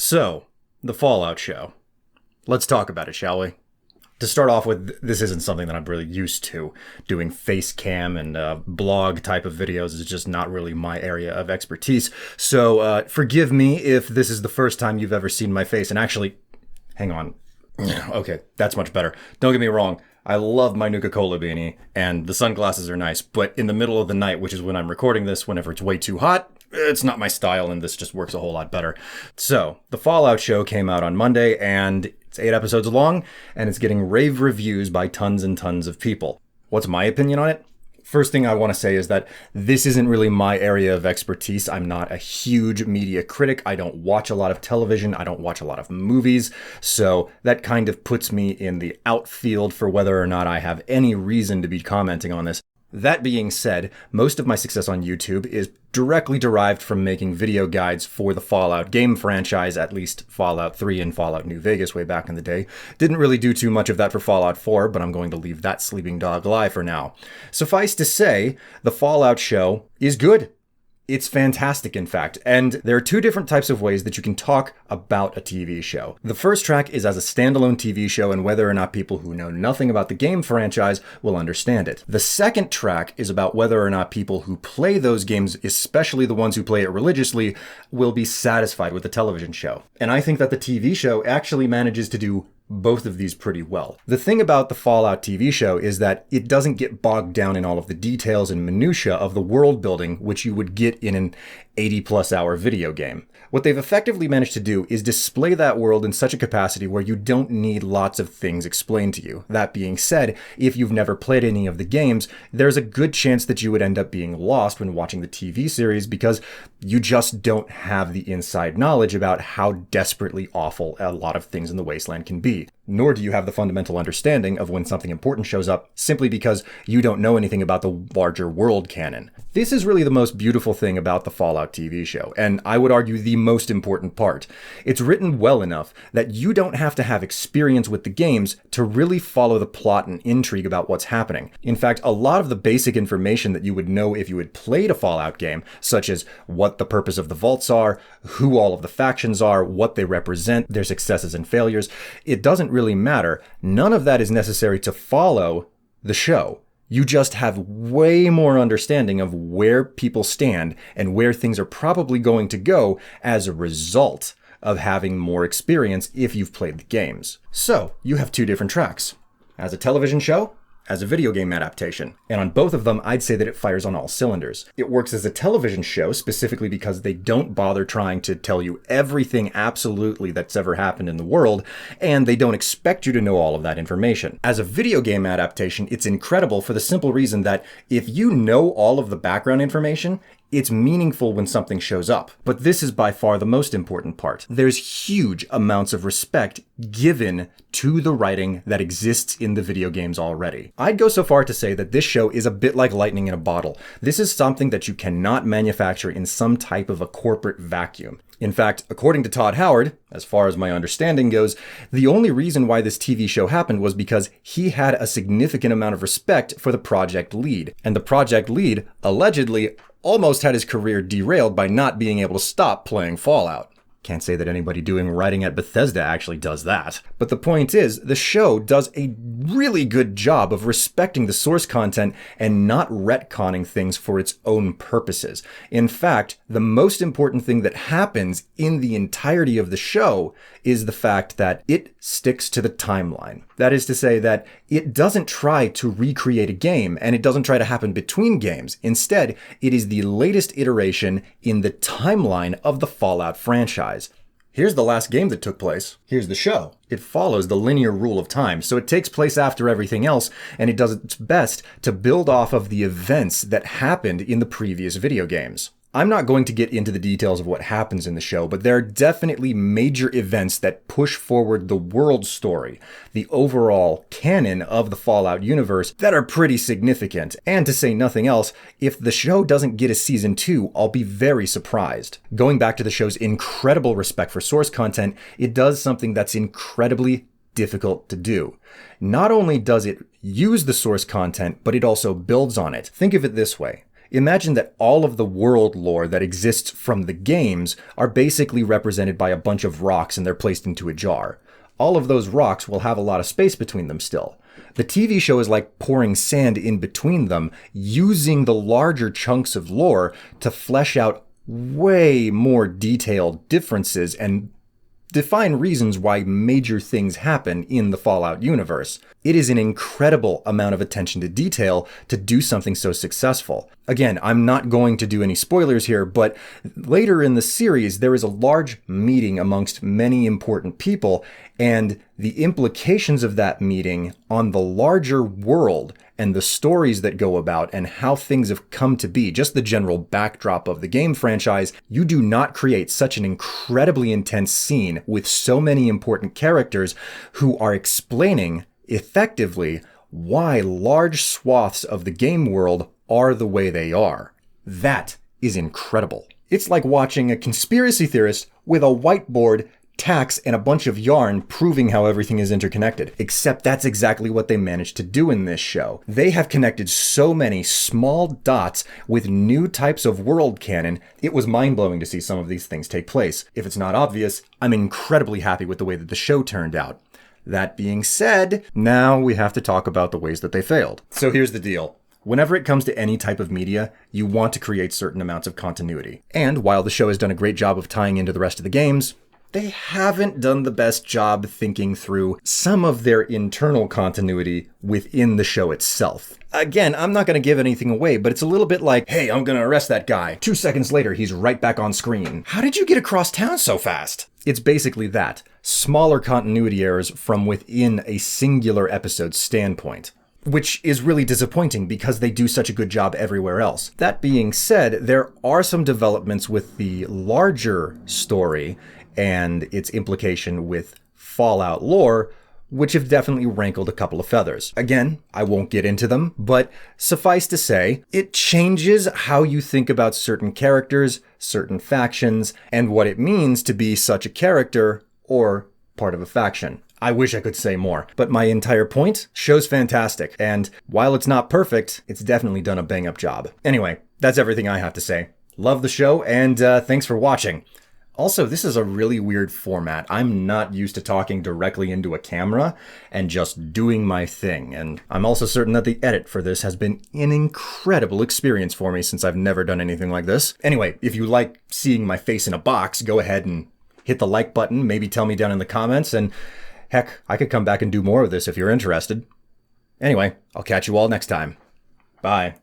So, the Fallout show. Let's talk about it, shall we? To start off with, this isn't something that I'm really used to. Doing face cam and blog type of videos is just not really my area of expertise. So forgive me if this is the first time you've ever seen my face. And actually, hang on. Okay, that's much better. Don't get me wrong. I love my Nuka-Cola beanie, and the sunglasses are nice, but in the middle of the night, which is when I'm recording this, whenever it's way too hot, it's not my style, and this just works a whole lot better. So, the Fallout show came out on Monday, and it's 8 episodes long, and it's getting rave reviews by tons and tons of people. What's my opinion on it? First thing I want to say is that this isn't really my area of expertise. I'm not a huge media critic. I don't watch a lot of television. I don't watch a lot of movies. So that kind of puts me in the outfield for whether or not I have any reason to be commenting on this. That being said, most of my success on YouTube is directly derived from making video guides for the Fallout game franchise, at least Fallout 3 and Fallout New Vegas way back in the day. Didn't really do too much of that for Fallout 4, but I'm going to leave that sleeping dog alive for now. Suffice to say, the Fallout show is good. It's fantastic, in fact, and there are two different types of ways that you can talk about a TV show. The first track is as a standalone TV show and whether or not people who know nothing about the game franchise will understand it. The second track is about whether or not people who play those games, especially the ones who play it religiously, will be satisfied with the television show. And I think that the TV show actually manages to do both of these pretty well. The thing about the Fallout TV show is that it doesn't get bogged down in all of the details and minutiae of the world building, which you would get in an 80+ hour video game. What they've effectively managed to do is display that world in such a capacity where you don't need lots of things explained to you. That being said, if you've never played any of the games, there's a good chance that you would end up being lost when watching the TV series because you just don't have the inside knowledge about how desperately awful a lot of things in the wasteland can be. Nor do you have the fundamental understanding of when something important shows up simply because you don't know anything about the larger world canon. This is really the most beautiful thing about the Fallout TV show, and I would argue the most important part. It's written well enough that you don't have to have experience with the games to really follow the plot and intrigue about what's happening. In fact, a lot of the basic information that you would know if you had played a Fallout game, such as what the purpose of the vaults are, who all of the factions are, what they represent, their successes and failures, it doesn't really matter. None of that is necessary to follow the show. You just have way more understanding of where people stand and where things are probably going to go as a result of having more experience if you've played the games. So, you have two different tracks. As a television show, as a video game adaptation. And on both of them, I'd say that it fires on all cylinders. It works as a television show specifically because they don't bother trying to tell you everything absolutely that's ever happened in the world, and they don't expect you to know all of that information. As a video game adaptation, it's incredible for the simple reason that if you know all of the background information, it's meaningful when something shows up. But this is by far the most important part. There's huge amounts of respect given to the writing that exists in the video games already. I'd go so far to say that this show is a bit like lightning in a bottle. This is something that you cannot manufacture in some type of a corporate vacuum. In fact, according to Todd Howard, as far as my understanding goes, the only reason why this TV show happened was because he had a significant amount of respect for the project lead. And the project lead, allegedly, almost had his career derailed by not being able to stop playing Fallout. Can't say that anybody doing writing at Bethesda actually does that. But the point is, the show does a really good job of respecting the source content and not retconning things for its own purposes. In fact, the most important thing that happens in the entirety of the show is the fact that it sticks to the timeline. That is to say that it doesn't try to recreate a game, and it doesn't try to happen between games. Instead, it is the latest iteration in the timeline of the Fallout franchise. Here's the last game that took place. Here's the show. It follows the linear rule of time, so it takes place after everything else, and it does its best to build off of the events that happened in the previous video games. I'm not going to get into the details of what happens in the show, but there are definitely major events that push forward the world story, the overall canon of the Fallout universe, that are pretty significant. And to say nothing else, if the show doesn't get a season 2, I'll be very surprised. Going back to the show's incredible respect for source content, it does something that's incredibly difficult to do. Not only does it use the source content, but it also builds on it. Think of it this way. Imagine that all of the world lore that exists from the games are basically represented by a bunch of rocks and they're placed into a jar. All of those rocks will have a lot of space between them still. The TV show is like pouring sand in between them, using the larger chunks of lore to flesh out way more detailed differences and define reasons why major things happen in the Fallout universe. It is an incredible amount of attention to detail to do something so successful. Again, I'm not going to do any spoilers here, but later in the series, there is a large meeting amongst many important people, and the implications of that meeting on the larger world and the stories that go about and how things have come to be, just the general backdrop of the game franchise, you do not create such an incredibly intense scene with so many important characters who are explaining effectively why large swaths of the game world are the way they are. That is incredible. It's like watching a conspiracy theorist with a whiteboard, tacks, and a bunch of yarn proving how everything is interconnected. Except that's exactly what they managed to do in this show. They have connected so many small dots with new types of world canon, it was mind-blowing to see some of these things take place. If it's not obvious, I'm incredibly happy with the way that the show turned out. That being said, now we have to talk about the ways that they failed. So here's the deal. Whenever it comes to any type of media, you want to create certain amounts of continuity. And while the show has done a great job of tying into the rest of the games, they haven't done the best job thinking through some of their internal continuity within the show itself. Again, I'm not going to give anything away, but it's a little bit like, hey, I'm going to arrest that guy. 2 seconds later, he's right back on screen. How did you get across town so fast? It's basically that. Smaller continuity errors from within a singular episode's standpoint. Which is really disappointing because they do such a good job everywhere else. That being said, there are some developments with the larger story and its implication with Fallout lore, which have definitely rankled a couple of feathers. Again, I won't get into them, but suffice to say, it changes how you think about certain characters, certain factions, and what it means to be such a character or part of a faction. I wish I could say more, but my entire point, show's fantastic, and while it's not perfect, it's definitely done a bang-up job. Anyway, that's everything I have to say. Love the show, and thanks for watching. Also, this is a really weird format. I'm not used to talking directly into a camera and just doing my thing, and I'm also certain that the edit for this has been an incredible experience for me since I've never done anything like this. Anyway, if you like seeing my face in a box, go ahead and hit the like button, maybe tell me down in the comments, and heck, I could come back and do more of this if you're interested. Anyway, I'll catch you all next time. Bye.